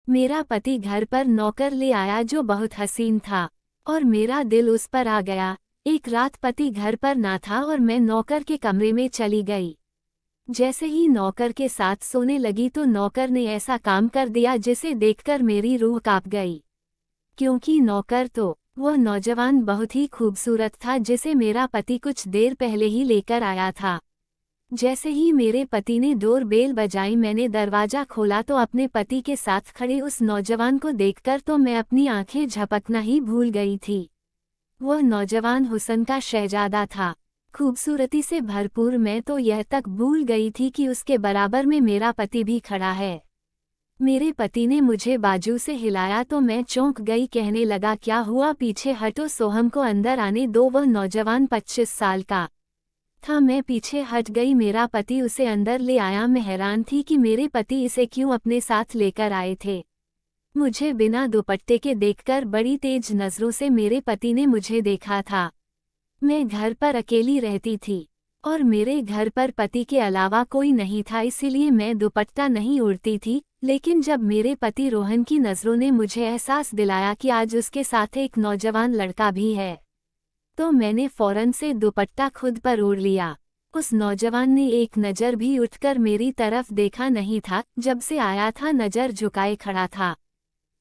मेरा पति घर पर नौकर ले आया जो बहुत हसीन था और मेरा दिल उस पर आ गया। एक रात पति घर पर ना था और मैं नौकर के कमरे में चली गई। जैसे ही नौकर के साथ सोने लगी तो नौकर ने ऐसा काम कर दिया जिसे देखकर मेरी रूह कांप गई। क्योंकि नौकर तो वह नौजवान बहुत ही खूबसूरत था जिसे मेरा पति कुछ देर पहले ही लेकर आया था। जैसे ही मेरे पति ने डोर बेल बजाई मैंने दरवाजा खोला तो अपने पति के साथ खड़े उस नौजवान को देखकर तो मैं अपनी आंखें झपकना ही भूल गई थी। वह नौजवान हुस्न का शहजादा था, खूबसूरती से भरपूर। मैं तो यह तक भूल गई थी कि उसके बराबर में मेरा पति भी खड़ा है। मेरे पति ने मुझे बाजू से हिलाया तो मैं चौंक गई। कहने लगा, क्या हुआ, पीछे हटो, सोहम को अंदर आने दो। वह नौजवान 25 साल का था। मैं पीछे हट गई। मेरा पति उसे अंदर ले आया। मैं हैरान थी कि मेरे पति इसे क्यों अपने साथ लेकर आए थे। मुझे बिना दुपट्टे के देखकर बड़ी तेज नज़रों से मेरे पति ने मुझे देखा था। मैं घर पर अकेली रहती थी और मेरे घर पर पति के अलावा कोई नहीं था, इसीलिए मैं दुपट्टा नहीं ओढ़ती थी। लेकिन जब मेरे पति रोहन की नज़रों ने मुझे एहसास दिलाया कि आज उसके साथ एक नौजवान लड़का भी है, तो मैंने फौरन से दुपट्टा खुद पर ओढ़ लिया। उस नौजवान ने एक नज़र भी उठकर मेरी तरफ देखा नहीं था। जब से आया था नज़र झुकाए खड़ा था।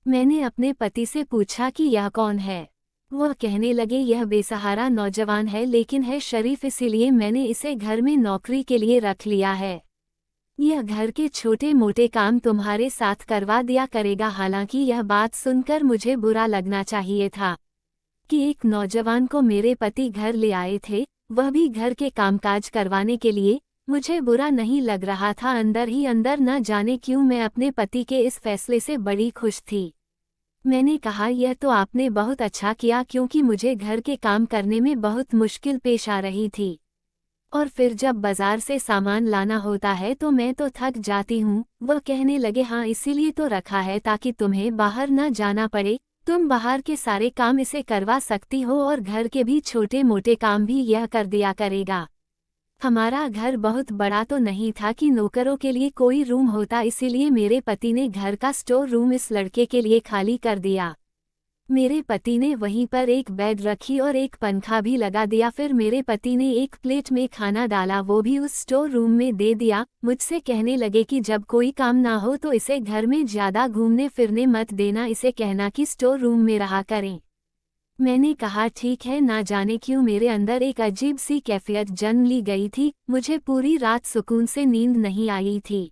मैंने अपने पति से पूछा कि यह कौन है। वह कहने लगे, यह बेसहारा नौजवान है लेकिन है शरीफ, इसीलिए मैंने इसे घर में नौकरी के लिए रख लिया है। यह घर के छोटे मोटे काम तुम्हारे साथ करवा दिया करेगा। हालांकि यह बात सुनकर मुझे बुरा लगना चाहिए था कि एक नौजवान को मेरे पति घर ले आए थे, वह भी घर के कामकाज करवाने के लिए। मुझे बुरा नहीं लग रहा था, अंदर ही अंदर न जाने क्यों मैं अपने पति के इस फैसले से बड़ी खुश थी। मैंने कहा, यह तो आपने बहुत अच्छा किया, क्योंकि मुझे घर के काम करने में बहुत मुश्किल पेश आ रही थी और फिर जब बाजार से सामान लाना होता है तो मैं तो थक जाती हूँ। वह कहने लगे, हाँ इसीलिए तो रखा है ताकि तुम्हें बाहर न जाना पड़े। तुम बाहर के सारे काम इसे करवा सकती हो और घर के भी छोटे मोटे काम भी यह कर दिया करेगा। हमारा घर बहुत बड़ा तो नहीं था कि नौकरों के लिए कोई रूम होता, इसीलिए मेरे पति ने घर का स्टोर रूम इस लड़के के लिए खाली कर दिया। मेरे पति ने वहीं पर एक बेड रखी और एक पंखा भी लगा दिया। फिर मेरे पति ने एक प्लेट में खाना डाला, वो भी उस स्टोर रूम में दे दिया। मुझसे कहने लगे कि जब कोई काम ना हो तो इसे घर में ज़्यादा घूमने फिरने मत देना, इसे कहना कि स्टोर रूम में रहा करें। मैंने कहा, ठीक है। ना जाने क्यों मेरे अंदर एक अजीब सी कैफियत जन्म ली गई थी। मुझे पूरी रात सुकून से नींद नहीं आई थी।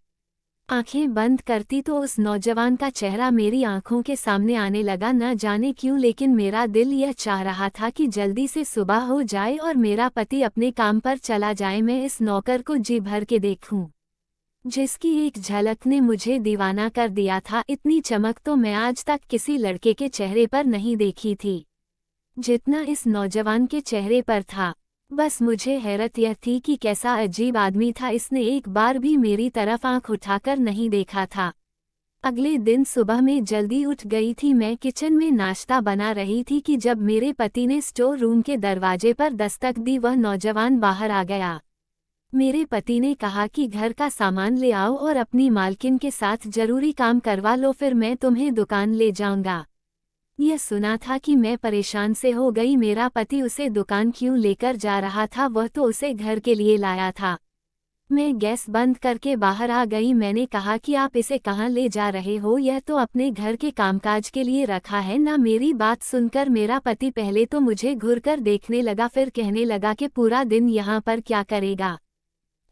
आंखें बंद करती तो उस नौजवान का चेहरा मेरी आंखों के सामने आने लगा। न जाने क्यों लेकिन मेरा दिल यह चाह रहा था कि जल्दी से सुबह हो जाए और मेरा पति अपने काम पर चला जाए। मैं इस नौकर को जी भर के देखूं, जिसकी एक झलक ने मुझे दीवाना कर दिया था। इतनी चमक तो मैं आज तक किसी लड़के के चेहरे पर नहीं देखी थी जितना इस नौजवान के चेहरे पर था। बस मुझे हैरत यह थी कि कैसा अजीब आदमी था, इसने एक बार भी मेरी तरफ आंख उठाकर नहीं देखा था। अगले दिन सुबह में जल्दी उठ गई थी। मैं किचन में नाश्ता बना रही थी कि जब मेरे पति ने स्टोर रूम के दरवाजे पर दस्तक दी। वह नौजवान बाहर आ गया। मेरे पति ने कहा कि घर का सामान ले आओ और अपनी मालकिन के साथ जरूरी काम करवा लो, फिर मैं तुम्हें दुकान ले जाऊंगा। यह सुना था कि मैं परेशान से हो गई। मेरा पति उसे दुकान क्यों लेकर जा रहा था, वह तो उसे घर के लिए लाया था। मैं गैस बंद करके बाहर आ गई। मैंने कहा कि आप इसे कहाँ ले जा रहे हो, यह तो अपने घर के कामकाज के लिए रखा है ना। मेरी बात सुनकर मेरा पति पहले तो मुझे घूरकर देखने लगा, फिर कहने लगा कि पूरा दिन यहाँ पर क्या करेगा,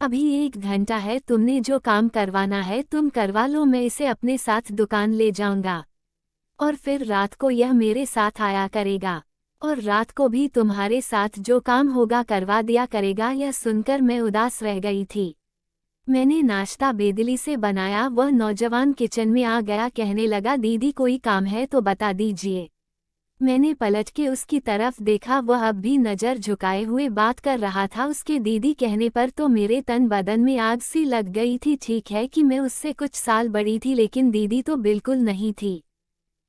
अभी 1 घंटा है, तुमने जो काम करवाना है तुम करवा लो, मैं इसे अपने साथ दुकान ले जाऊंगा और फिर रात को यह मेरे साथ आया करेगा और रात को भी तुम्हारे साथ जो काम होगा करवा दिया करेगा। यह सुनकर मैं उदास रह गई थी। मैंने नाश्ता बेदिली से बनाया। वह नौजवान किचन में आ गया, कहने लगा, दीदी कोई काम है तो बता दीजिए। मैंने पलट के उसकी तरफ देखा, वह अब भी नज़र झुकाए हुए बात कर रहा था। उसके दीदी कहने पर तो मेरे तन बदन में आग सी लग गई थी। ठीक है कि मैं उससे कुछ साल बड़ी थी लेकिन दीदी तो बिल्कुल नहीं थी।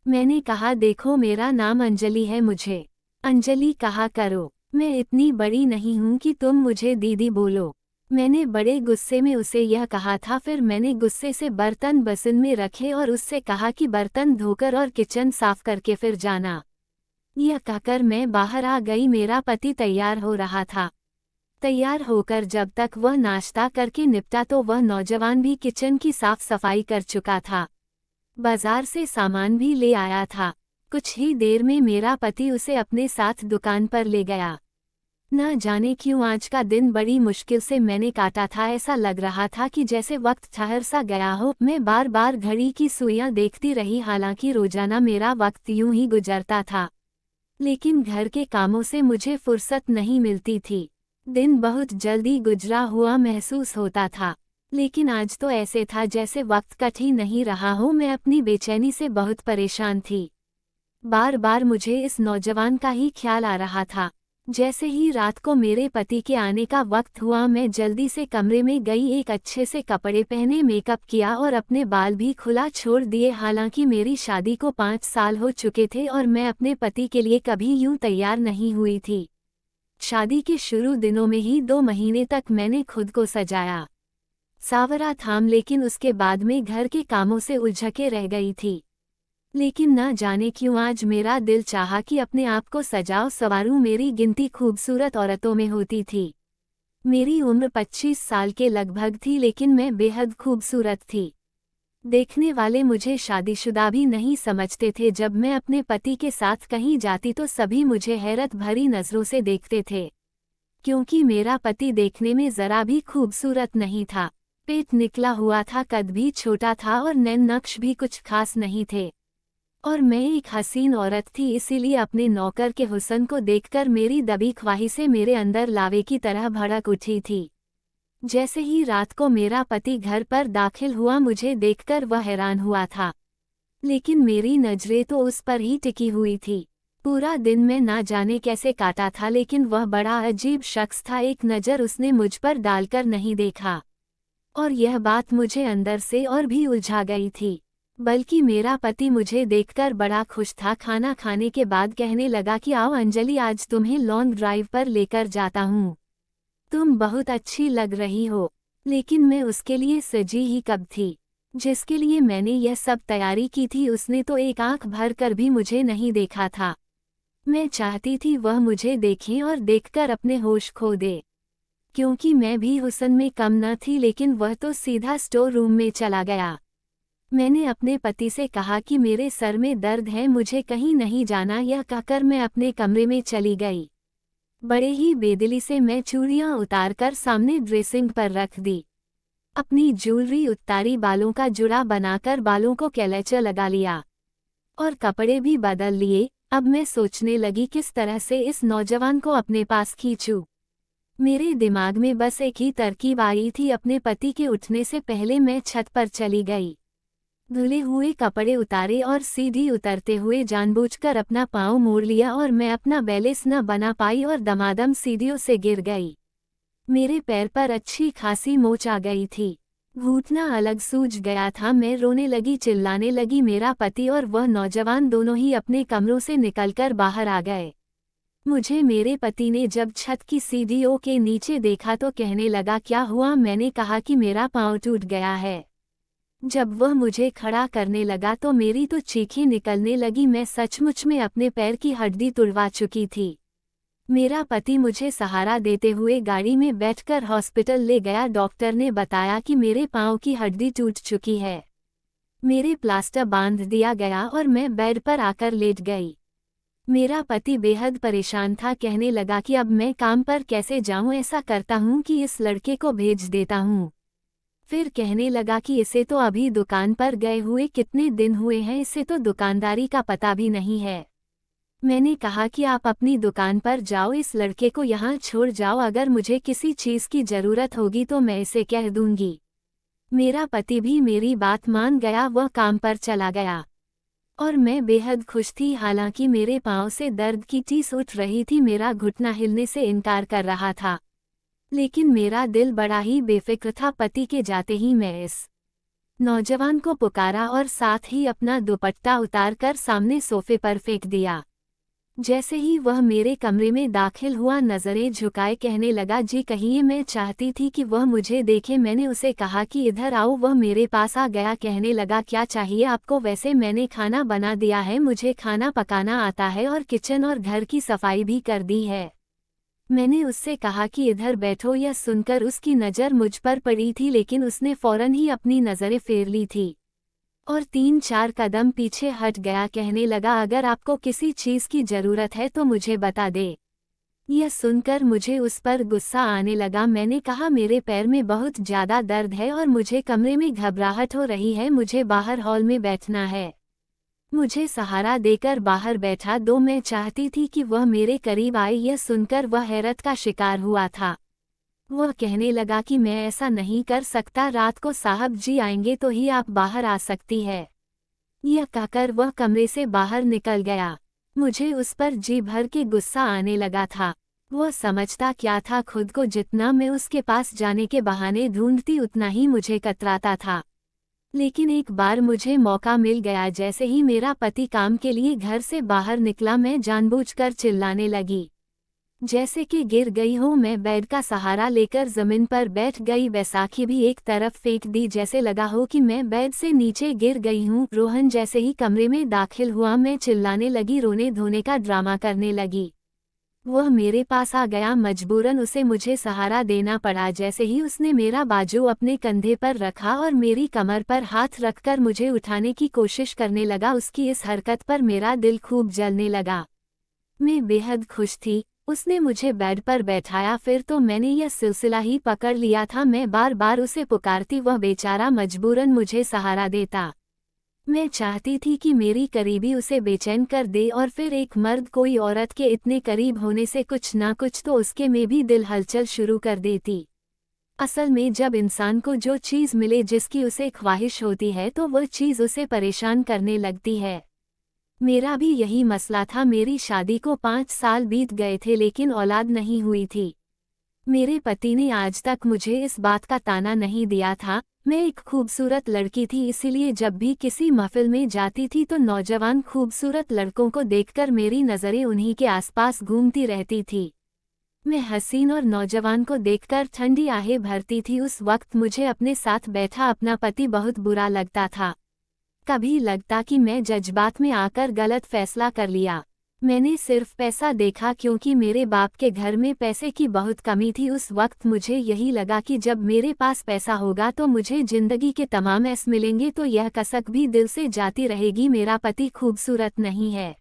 मैंने कहा, देखो मेरा नाम अंजलि है, मुझे अंजलि कहा करो, मैं इतनी बड़ी नहीं हूँ कि तुम मुझे दीदी बोलो। मैंने बड़े गुस्से में उसे यह कहा था। फिर मैंने गुस्से से बर्तन बसन में रखे और उससे कहा कि बर्तन धोकर और किचन साफ करके फिर जाना। यह कहकर मैं बाहर आ गई। मेरा पति तैयार हो रहा था। तैयार होकर जब तक वह नाश्ता करके निपटा तो वह नौजवान भी किचन की साफ सफाई कर चुका था। बाजार से सामान भी ले आया था। कुछ ही देर में मेरा पति उसे अपने साथ दुकान पर ले गया। न जाने क्यों आज का दिन बड़ी मुश्किल से मैंने काटा था। ऐसा लग रहा था कि जैसे वक्त ठहर सा गया हो। मैं बार बार घड़ी की सुइयां देखती रही। हालांकि रोजाना मेरा वक्त यूं ही गुजरता था, लेकिन घर के कामों से मुझे फुर्सत नहीं मिलती थी। दिन बहुत जल्दी गुजरा हुआ महसूस होता था, लेकिन आज तो ऐसे था जैसे वक्त कट ही नहीं रहा हो। मैं अपनी बेचैनी से बहुत परेशान थी। बार बार मुझे इस नौजवान का ही ख्याल आ रहा था। जैसे ही रात को मेरे पति के आने का वक्त हुआ, मैं जल्दी से कमरे में गई। एक अच्छे से कपड़े पहने, मेकअप किया और अपने बाल भी खुला छोड़ दिए। हालांकि मेरी शादी को 5 साल हो चुके थे और मैं अपने पति के लिए कभी यूं तैयार नहीं हुई थी। शादी के शुरू दिनों में ही 2 महीने तक मैंने खुद को सजाया सावरा थाम, लेकिन उसके बाद में घर के कामों से उलझके रह गई थी। लेकिन न जाने क्यों आज मेरा दिल चाहा कि अपने आप को सजाऊं संवारूं। मेरी गिनती खूबसूरत औरतों में होती थी। मेरी उम्र 25 साल के लगभग थी, लेकिन मैं बेहद खूबसूरत थी। देखने वाले मुझे शादीशुदा भी नहीं समझते थे। जब मैं अपने पति के साथ कहीं जाती तो सभी मुझे हैरत भरी नज़रों से देखते थे, क्योंकि मेरा पति देखने में ज़रा भी खूबसूरत नहीं था। पेट निकला हुआ था, कद भी छोटा था और नैन नक्श भी कुछ खास नहीं थे। और मैं एक हसीन औरत थी, इसीलिए अपने नौकर के हुस्न को देखकर मेरी दबी ख्वाहिशें मेरे अंदर लावे की तरह भड़क उठी थी। जैसे ही रात को मेरा पति घर पर दाखिल हुआ, मुझे देखकर वह हैरान हुआ था, लेकिन मेरी नजरें तो उस पर ही टिकी हुई थी। पूरा दिन मैं ना जाने कैसे काटा था, लेकिन वह बड़ा अजीब शख्स था। एक नज़र उसने मुझ पर डालकर नहीं देखा, और यह बात मुझे अंदर से और भी उलझा गई थी। बल्कि मेरा पति मुझे देखकर बड़ा खुश था। खाना खाने के बाद कहने लगा कि आओ अंजलि, आज तुम्हें लॉन्ग ड्राइव पर लेकर जाता हूँ। तुम बहुत अच्छी लग रही हो। लेकिन मैं उसके लिए सजी ही कब थी, जिसके लिए मैंने यह सब तैयारी की थी। उसने तो एक आंख भर कर भी मुझे नहीं देखा था। मैं चाहती थी वह मुझे देखे और देखकर अपने होश खो दे, क्योंकि मैं भी हुस्न में कम न थी। लेकिन वह तो सीधा स्टोर रूम में चला गया। मैंने अपने पति से कहा कि मेरे सर में दर्द है, मुझे कहीं नहीं जाना। यह कहकर मैं अपने कमरे में चली गई। बड़े ही बेदिली से मैं चूड़ियां उतारकर सामने ड्रेसिंग पर रख दी। अपनी ज्वेलरी उतारी, बालों का जुड़ा बनाकर बालों को कैलेचर लगा लिया और कपड़े भी बदल लिए। अब मैं सोचने लगी किस तरह से इस नौजवान को अपने पास खींचूं। मेरे दिमाग में बस एक ही तरकीब आई थी। अपने पति के उठने से पहले मैं छत पर चली गई, धुले हुए कपड़े उतारे और सीधी उतरते हुए जानबूझकर अपना पाँव मोड़ लिया, और मैं अपना बैलेंस न बना पाई और दमादम सीढ़ियों से गिर गई। मेरे पैर पर अच्छी खासी मोच आ गई थी। घुटना अलग सूज गया था। मैं रोने लगी, चिल्लाने लगी। मेरा पति और वह नौजवान दोनों ही अपने कमरों से निकलकर बाहर आ गए। मुझे मेरे पति ने जब छत की सीढ़ियों के नीचे देखा तो कहने लगा, क्या हुआ? मैंने कहा कि मेरा पाँव टूट गया है। जब वह मुझे खड़ा करने लगा तो मेरी तो चीखें निकलने लगी। मैं सचमुच में अपने पैर की हड्डी तुड़वा चुकी थी। मेरा पति मुझे सहारा देते हुए गाड़ी में बैठकर हॉस्पिटल ले गया। डॉक्टर ने बताया कि मेरे पाँव की हड्डी टूट चुकी है। मेरे प्लास्टर बांध दिया गया और मैं बेड पर आकर लेट गई। मेरा पति बेहद परेशान था। कहने लगा कि अब मैं काम पर कैसे जाऊं? ऐसा करता हूं कि इस लड़के को भेज देता हूं। फिर कहने लगा कि इसे तो अभी दुकान पर गए हुए कितने दिन हुए हैं, इसे तो दुकानदारी का पता भी नहीं है। मैंने कहा कि आप अपनी दुकान पर जाओ, इस लड़के को यहाँ छोड़ जाओ। अगर मुझे किसी चीज़ की ज़रूरत होगी तो मैं इसे कह दूंगी। मेरा पति भी मेरी बात मान गया। वह काम पर चला गया और मैं बेहद खुश थी। हालांकि मेरे पाँव से दर्द की टीस उठ रही थी, मेरा घुटना हिलने से इनकार कर रहा था, लेकिन मेरा दिल बड़ा ही बेफिक्र था। पति के जाते ही मैं इस नौजवान को पुकारा और साथ ही अपना दुपट्टा उतारकर सामने सोफे पर फेंक दिया। जैसे ही वह मेरे कमरे में दाखिल हुआ नजरें झुकाए कहने लगा, जी कहिए। मैं चाहती थी कि वह मुझे देखे। मैंने उसे कहा कि इधर आओ। वह मेरे पास आ गया, कहने लगा, क्या चाहिए आपको? वैसे मैंने खाना बना दिया है, मुझे खाना पकाना आता है और किचन और घर की सफाई भी कर दी है। मैंने उससे कहा कि इधर बैठो। यह सुनकर उसकी नज़र मुझ पर पड़ी थी, लेकिन उसने फौरन ही अपनी नज़रें फेर ली थी और 3-4 कदम पीछे हट गया। कहने लगा, अगर आपको किसी चीज़ की ज़रूरत है तो मुझे बता दे। यह सुनकर मुझे उस पर गुस्सा आने लगा। मैंने कहा, मेरे पैर में बहुत ज़्यादा दर्द है और मुझे कमरे में घबराहट हो रही है। मुझे बाहर हॉल में बैठना है। मुझे सहारा देकर बाहर बैठा दो। मैं चाहती थी कि वह मेरे करीब आए। यह सुनकर वह हैरत का शिकार हुआ था। वह कहने लगा कि मैं ऐसा नहीं कर सकता, रात को साहब जी आएंगे तो ही आप बाहर आ सकती है। यह कहकर वह कमरे से बाहर निकल गया। मुझे उस पर जी भर के गुस्सा आने लगा था। वह समझता क्या था खुद को? जितना मैं उसके पास जाने के बहाने ढूंढती उतना ही मुझे कतराता था। लेकिन एक बार मुझे मौका मिल गया। जैसे ही मेरा पति काम के लिए घर से बाहर निकला, मैं जानबूझकर चिल्लाने लगी। जैसे कि गिर गई हूँ। मैं बेड का सहारा लेकर जमीन पर बैठ गई, बैसाखी भी एक तरफ फेंक दी, जैसे लगा हो कि मैं बेड से नीचे गिर गई हूँ। रोहन जैसे ही कमरे में दाखिल हुआ, मैं चिल्लाने लगी, रोने धोने का ड्रामा करने लगी। वह मेरे पास आ गया, मजबूरन उसे मुझे सहारा देना पड़ा। जैसे ही उसने मेरा बाजू अपने कंधे पर रखा और मेरी कमर पर हाथ रखकर मुझे उठाने की कोशिश करने लगा, उसकी इस हरकत पर मेरा दिल खूब जलने लगा। मैं बेहद खुश थी। उसने मुझे बेड पर बैठाया, फिर तो मैंने यह सिलसिला ही पकड़ लिया था। मैं बार बार उसे पुकारती, वह बेचारा मजबूरन मुझे सहारा देता। मैं चाहती थी कि मेरी करीबी उसे बेचैन कर दे और फिर एक मर्द कोई औरत के इतने करीब होने से कुछ ना कुछ तो उसके में भी दिल हलचल शुरू कर देती। असल में जब इंसान को जो चीज़ मिले जिसकी उसे ख्वाहिश होती है तो वह चीज़ उसे परेशान करने लगती है। मेरा भी यही मसला था। मेरी शादी को 5 साल बीत गए थे लेकिन औलाद नहीं हुई थी। मेरे पति ने आज तक मुझे इस बात का ताना नहीं दिया था। मैं एक खूबसूरत लड़की थी, इसीलिए जब भी किसी महफिल में जाती थी तो नौजवान खूबसूरत लड़कों को देखकर मेरी नज़रें उन्हीं के आसपास घूमती रहती थी। मैं हसीन और नौजवान को देखकर ठंडी आहें भरती थी। उस वक्त मुझे अपने साथ बैठा अपना पति बहुत बुरा लगता था। कभी लगता कि मैं जज्बात में आकर गलत फैसला कर लिया। मैंने सिर्फ पैसा देखा क्योंकि मेरे बाप के घर में पैसे की बहुत कमी थी। उस वक्त मुझे यही लगा कि जब मेरे पास पैसा होगा तो मुझे जिंदगी के तमाम ऐश मिलेंगे, तो यह कसक भी दिल से जाती रहेगी, मेरा पति खूबसूरत नहीं है।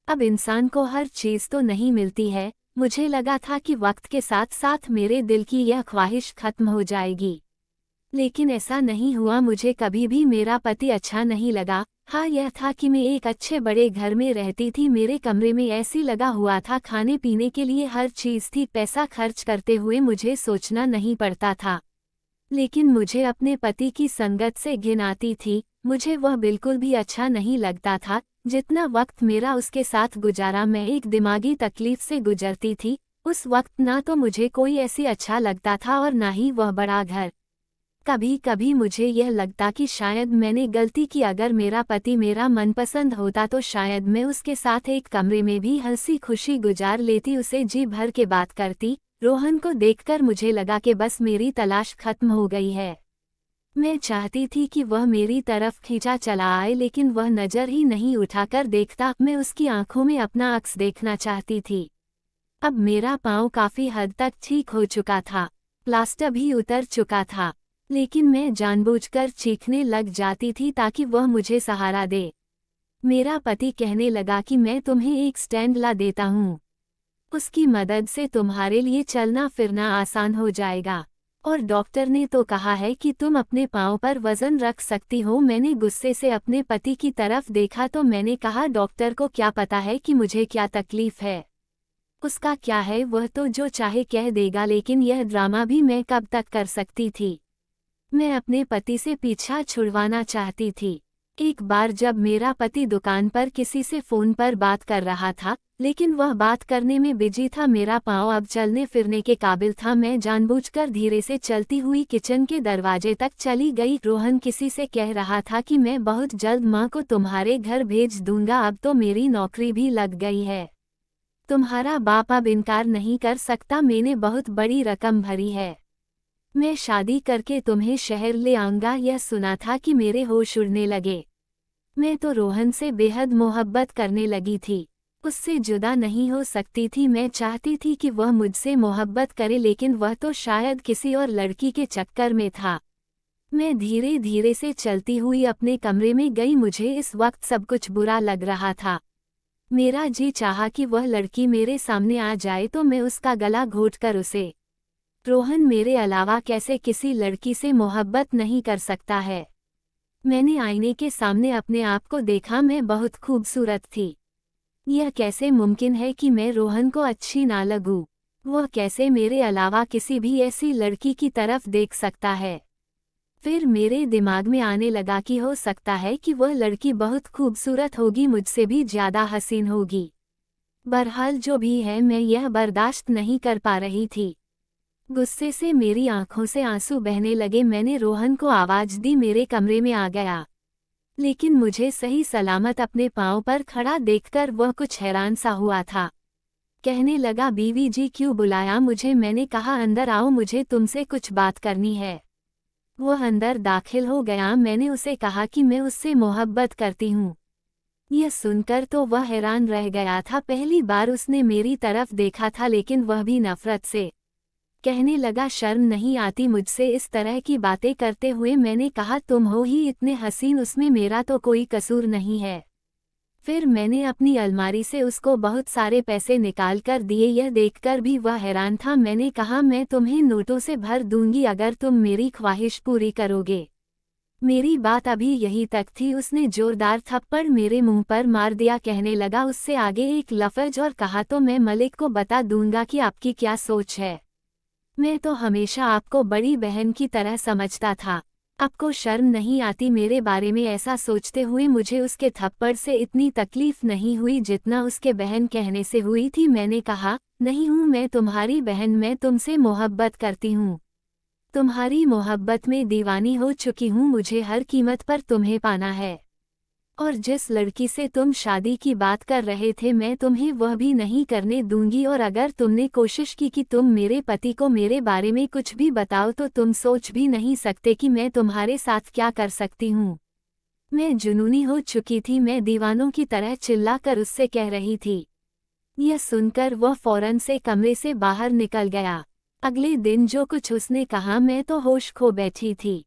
अब इंसान को हर चीज़ तो नहीं मिलती है। मुझे लगा था कि वक्त के साथ साथ मेरे दिल की यह ख्वाहिश खत्म हो जाएगी, लेकिन ऐसा नहीं हुआ। मुझे कभी भी मेरा पति अच्छा नहीं लगा। हाँ, यह था कि मैं एक अच्छे बड़े घर में रहती थी। मेरे कमरे में ऐसी लगा हुआ था, खाने पीने के लिए हर चीज़ थी। पैसा खर्च करते हुए मुझे सोचना नहीं पड़ता था। लेकिन मुझे अपने पति की संगत से घिन आती थी। मुझे वह बिल्कुल भी अच्छा नहीं लगता था। जितना वक्त मेरा उसके साथ गुजारा, मैं एक दिमागी तकलीफ से गुजरती थी। उस वक्त ना तो मुझे कोई ऐसी अच्छा लगता था और ना ही वह बड़ा घर। कभी कभी मुझे यह लगता कि शायद मैंने गलती की। अगर मेरा पति मेरा मनपसंद होता तो शायद मैं उसके साथ एक कमरे में भी हंसी खुशी गुजार लेती, उसे जी भर के बात करती। रोहन को देखकर मुझे लगा कि बस मेरी तलाश खत्म हो गई है। मैं चाहती थी कि वह मेरी तरफ खींचा चला आए, लेकिन वह नज़र ही नहीं उठाकर देखता। मैं उसकी आंखों में अपना अक्स देखना चाहती थी। अब मेरा पाँव काफ़ी हद तक ठीक हो चुका था, प्लास्टर भी उतर चुका था, लेकिन मैं जानबूझकर चीखने लग जाती थी ताकि वह मुझे सहारा दे। मेरा पति कहने लगा कि मैं तुम्हें एक स्टैंड ला देता हूँ, उसकी मदद से तुम्हारे लिए चलना फिरना आसान हो जाएगा। और डॉक्टर ने तो कहा है कि तुम अपने पाँव पर वजन रख सकती हो। मैंने गुस्से से अपने पति की तरफ देखा तो मैंने कहा, डॉक्टर को क्या पता है कि मुझे क्या तकलीफ है? उसका क्या है, वह तो जो चाहे कह देगा। लेकिन यह ड्रामा भी मैं कब तक कर सकती थी? मैं अपने पति से पीछा छुड़वाना चाहती थी। एक बार जब मेरा पति दुकान पर किसी से फ़ोन पर बात कर रहा था, लेकिन वह बात करने में बिजी था, मेरा पाँव अब चलने फिरने के काबिल था। मैं जानबूझकर धीरे से चलती हुई किचन के दरवाजे तक चली गई। रोहन किसी से कह रहा था कि मैं बहुत जल्द माँ को तुम्हारे घर भेज दूंगा, अब तो मेरी नौकरी भी लग गई है। तुम्हारा बाप अब इनकार नहीं कर सकता, मैंने बहुत बड़ी रकम भरी है। मैं शादी करके तुम्हें शहर ले आऊंगा। यह सुना था कि मेरे होश उड़ने लगे। मैं तो रोहन से बेहद मोहब्बत करने लगी थी। उससे जुदा नहीं हो सकती थी। मैं चाहती थी कि वह मुझसे मोहब्बत करे, लेकिन वह तो शायद किसी और लड़की के चक्कर में था। मैं धीरे धीरे से चलती हुई अपने कमरे में गई। मुझे इस वक्त सब कुछ बुरा लग रहा था। मेरा जी चाहा कि वह लड़की मेरे सामने आ जाए तो मैं उसका गला घोंटकर उसे। रोहन मेरे अलावा कैसे किसी लड़की से मोहब्बत नहीं कर सकता है। मैंने आईने के सामने अपने आप को देखा। मैं बहुत खूबसूरत थी। यह कैसे मुमकिन है कि मैं रोहन को अच्छी ना लगूं? वह कैसे मेरे अलावा किसी भी ऐसी लड़की की तरफ देख सकता है? फिर मेरे दिमाग में आने लगा कि हो सकता है कि वह लड़की बहुत खूबसूरत होगी, मुझसे भी ज्यादा हसीन होगी। बहरहाल जो भी है, मैं यह बर्दाश्त नहीं कर पा रही थी। गुस्से से मेरी आंखों से आंसू बहने लगे। मैंने रोहन को आवाज दी, मेरे कमरे में आ गया। लेकिन मुझे सही सलामत अपने पांव पर खड़ा देखकर वह कुछ हैरान सा हुआ था। कहने लगा, बीवी जी क्यों बुलाया मुझे? मैंने कहा, अंदर आओ, मुझे तुमसे कुछ बात करनी है। वह अंदर दाखिल हो गया। मैंने उसे कहा कि मैं उससे मोहब्बत करती हूँ। यह सुनकर तो वह हैरान रह गया था। पहली बार उसने मेरी तरफ देखा था, लेकिन वह भी नफरत से। कहने लगा, शर्म नहीं आती मुझसे इस तरह की बातें करते हुए? मैंने कहा, तुम हो ही इतने हसीन, उसमें मेरा तो कोई कसूर नहीं है। फिर मैंने अपनी अलमारी से उसको बहुत सारे पैसे निकाल कर दिए। यह देखकर भी वह हैरान था। मैंने कहा, मैं तुम्हें नोटों से भर दूंगी अगर तुम मेरी ख्वाहिश पूरी करोगे। मेरी बात अभी यही तक थी, उसने जोरदार थप्पड़ मेरे मुंह पर मार दिया। कहने लगा, उससे आगे एक लफ्ज और कहा तो मैं मलिक को बता दूंगा कि आपकी क्या सोच है। मैं तो हमेशा आपको बड़ी बहन की तरह समझता था। आपको शर्म नहीं आती मेरे बारे में ऐसा सोचते हुए? मुझे उसके थप्पड़ से इतनी तकलीफ नहीं हुई जितना उसके बहन कहने से हुई थी। मैंने कहा, नहीं हूँ मैं तुम्हारी बहन, मैं तुमसे मोहब्बत करती हूँ। तुम्हारी मोहब्बत में दीवानी हो चुकी हूँ। मुझे हर कीमत पर तुम्हें पाना है। और जिस लड़की से तुम शादी की बात कर रहे थे, मैं तुम्हें वह भी नहीं करने दूंगी। और अगर तुमने कोशिश की कि तुम मेरे पति को मेरे बारे में कुछ भी बताओ तो तुम सोच भी नहीं सकते कि मैं तुम्हारे साथ क्या कर सकती हूँ। मैं जुनूनी हो चुकी थी। मैं दीवानों की तरह चिल्लाकर उससे कह रही थी। यह सुनकर वह फौरन से कमरे से बाहर निकल गया। अगले दिन जो कुछ उसने कहा, मैं तो होश खो बैठी थी।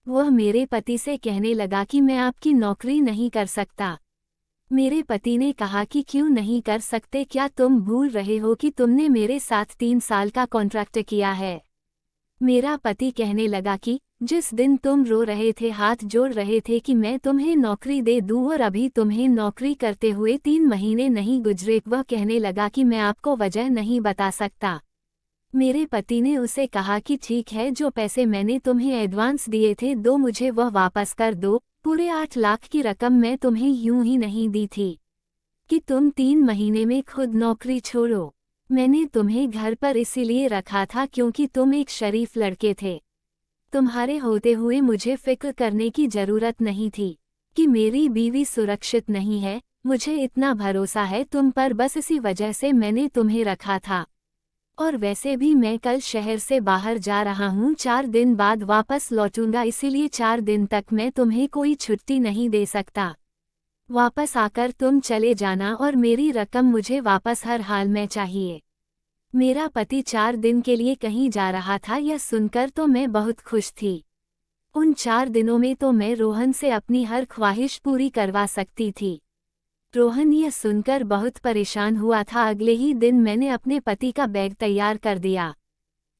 वह मेरे पति से कहने लगा कि मैं आपकी नौकरी नहीं कर सकता। मेरे पति ने कहा कि क्यों नहीं कर सकते? क्या तुम भूल रहे हो कि तुमने मेरे साथ 3 साल का कॉन्ट्रैक्ट किया है? मेरा पति कहने लगा कि जिस दिन तुम रो रहे थे, हाथ जोड़ रहे थे कि मैं तुम्हें नौकरी दे दूं, और अभी तुम्हें नौकरी करते हुए 3 महीने नहीं गुजरे। वह कहने लगा कि मैं आपको वजह नहीं बता सकता। मेरे पति ने उसे कहा कि ठीक है, जो पैसे मैंने तुम्हें एडवांस दिए थे दो, मुझे वह वापस कर दो। पूरे 8 लाख की रकम मैं तुम्हें यूं ही नहीं दी थी कि तुम 3 महीने में खुद नौकरी छोड़ो। मैंने तुम्हें घर पर इसीलिए रखा था क्योंकि तुम एक शरीफ लड़के थे। तुम्हारे होते हुए मुझे फिक्र करने की जरूरत नहीं थी कि मेरी बीवी सुरक्षित नहीं है। मुझे इतना भरोसा है तुम पर, बस इसी वजह से मैंने तुम्हें रखा था। और वैसे भी मैं कल शहर से बाहर जा रहा हूँ, 4 दिन बाद वापस लौटूंगा, इसीलिए 4 दिन तक मैं तुम्हें कोई छुट्टी नहीं दे सकता। वापस आकर तुम चले जाना और मेरी रकम मुझे वापस हर हाल में चाहिए। मेरा पति 4 दिन के लिए कहीं जा रहा था। यह सुनकर तो मैं बहुत खुश थी। उन 4 दिनों में तो मैं रोहन से अपनी हर ख्वाहिश पूरी करवा सकती थी। रोहन यह सुनकर बहुत परेशान हुआ था। अगले ही दिन मैंने अपने पति का बैग तैयार कर दिया।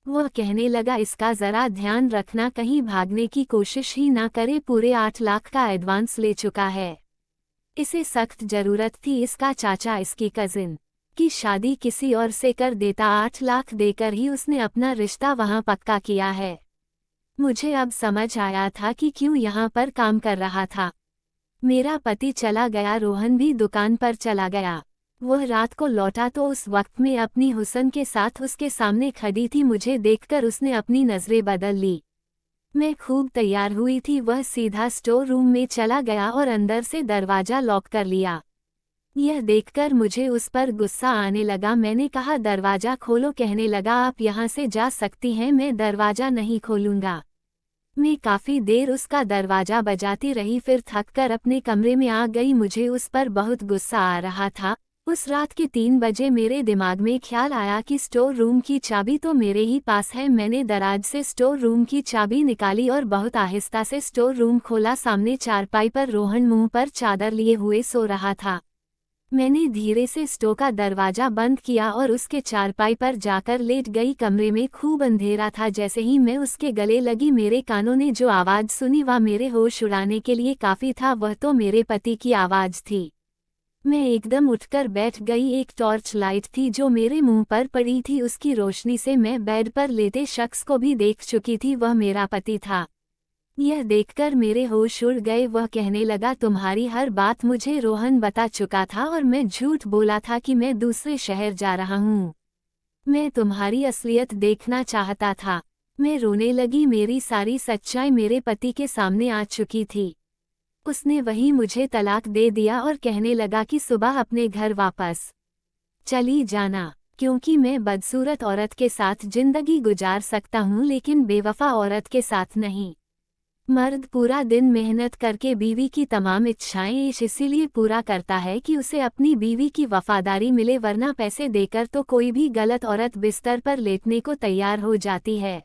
वह कहने लगा, इसका जरा ध्यान रखना, कहीं भागने की कोशिश ही ना करे। पूरे 8 लाख का एडवांस ले चुका है। इसे सख्त जरूरत थी इसका चाचा, इसकी कजिन की शादी किसी और से कर देता। 8 लाख देकर ही उसने अपना रिश्ता वहां पक्का किया है। मुझे अब समझ आया था कि क्यों यहाँ पर काम कर रहा था। मेरा पति चला गया, रोहन भी दुकान पर चला गया। वह रात को लौटा तो उस वक्त में अपनी हुस्न के साथ उसके सामने खड़ी थी। मुझे देखकर उसने अपनी नजरें बदल ली। मैं खूब तैयार हुई थी। वह सीधा स्टोर रूम में चला गया और अंदर से दरवाजा लॉक कर लिया। यह देखकर मुझे उस पर गुस्सा आने लगा। मैंने कहा दरवाज़ा खोलो। कहने लगा आप यहाँ से जा सकती हैं, मैं दरवाज़ा नहीं खोलूँगा। मैं काफ़ी देर उसका दरवाज़ा बजाती रही, फिर थककर अपने कमरे में आ गई। मुझे उस पर बहुत गुस्सा आ रहा था। उस रात के 3 बजे मेरे दिमाग में ख्याल आया कि स्टोर रूम की चाबी तो मेरे ही पास है। मैंने दराज से स्टोर रूम की चाबी निकाली और बहुत आहिस्ता से स्टोर रूम खोला। सामने चारपाई पर रोहन मुंह पर चादर लिए हुए सो रहा था। मैंने धीरे से स्टोर का दरवाज़ा बंद किया और उसके चारपाई पर जाकर लेट गई। कमरे में खूब अंधेरा था। जैसे ही मैं उसके गले लगी, मेरे कानों ने जो आवाज़ सुनी वह मेरे होश उड़ाने के लिए काफ़ी था। वह तो मेरे पति की आवाज़ थी। मैं एकदम उठकर बैठ गई। एक टॉर्च लाइट थी जो मेरे मुंह पर पड़ी थी। उसकी रोशनी से मैं बेड पर लेटे शख्स को भी देख चुकी थी। वह मेरा पति था। यह देखकर मेरे होश उड़ गए। वह कहने लगा तुम्हारी हर बात मुझे रोहन बता चुका था और मैं झूठ बोला था कि मैं दूसरे शहर जा रहा हूँ। मैं तुम्हारी असलियत देखना चाहता था। मैं रोने लगी। मेरी सारी सच्चाई मेरे पति के सामने आ चुकी थी। उसने वही मुझे तलाक दे दिया और कहने लगा कि सुबह अपने घर वापस चली जाना, क्योंकि मैं बदसूरत औरत के साथ जिंदगी गुजार सकता हूँ लेकिन बेवफा औरत के साथ नहीं। मर्द पूरा दिन मेहनत करके बीवी की तमाम इच्छाएं इसीलिए पूरा करता है कि उसे अपनी बीवी की वफादारी मिले, वरना पैसे देकर तो कोई भी गलत औरत बिस्तर पर लेटने को तैयार हो जाती है।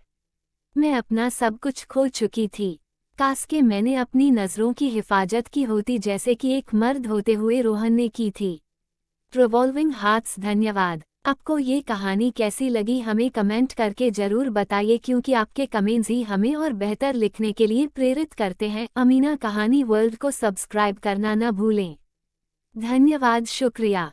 मैं अपना सब कुछ खो चुकी थी। काश के मैंने अपनी नज़रों की हिफाजत की होती जैसे कि एक मर्द होते हुए रोहन ने की थी। रिवॉल्विंग हार्ट्स, धन्यवाद। आपको ये कहानी कैसी लगी हमें कमेंट करके ज़रूर बताइए, क्योंकि आपके कमेंट्स ही हमें और बेहतर लिखने के लिए प्रेरित करते हैं। अमीना कहानी वर्ल्ड को सब्सक्राइब करना न भूलें। धन्यवाद, शुक्रिया।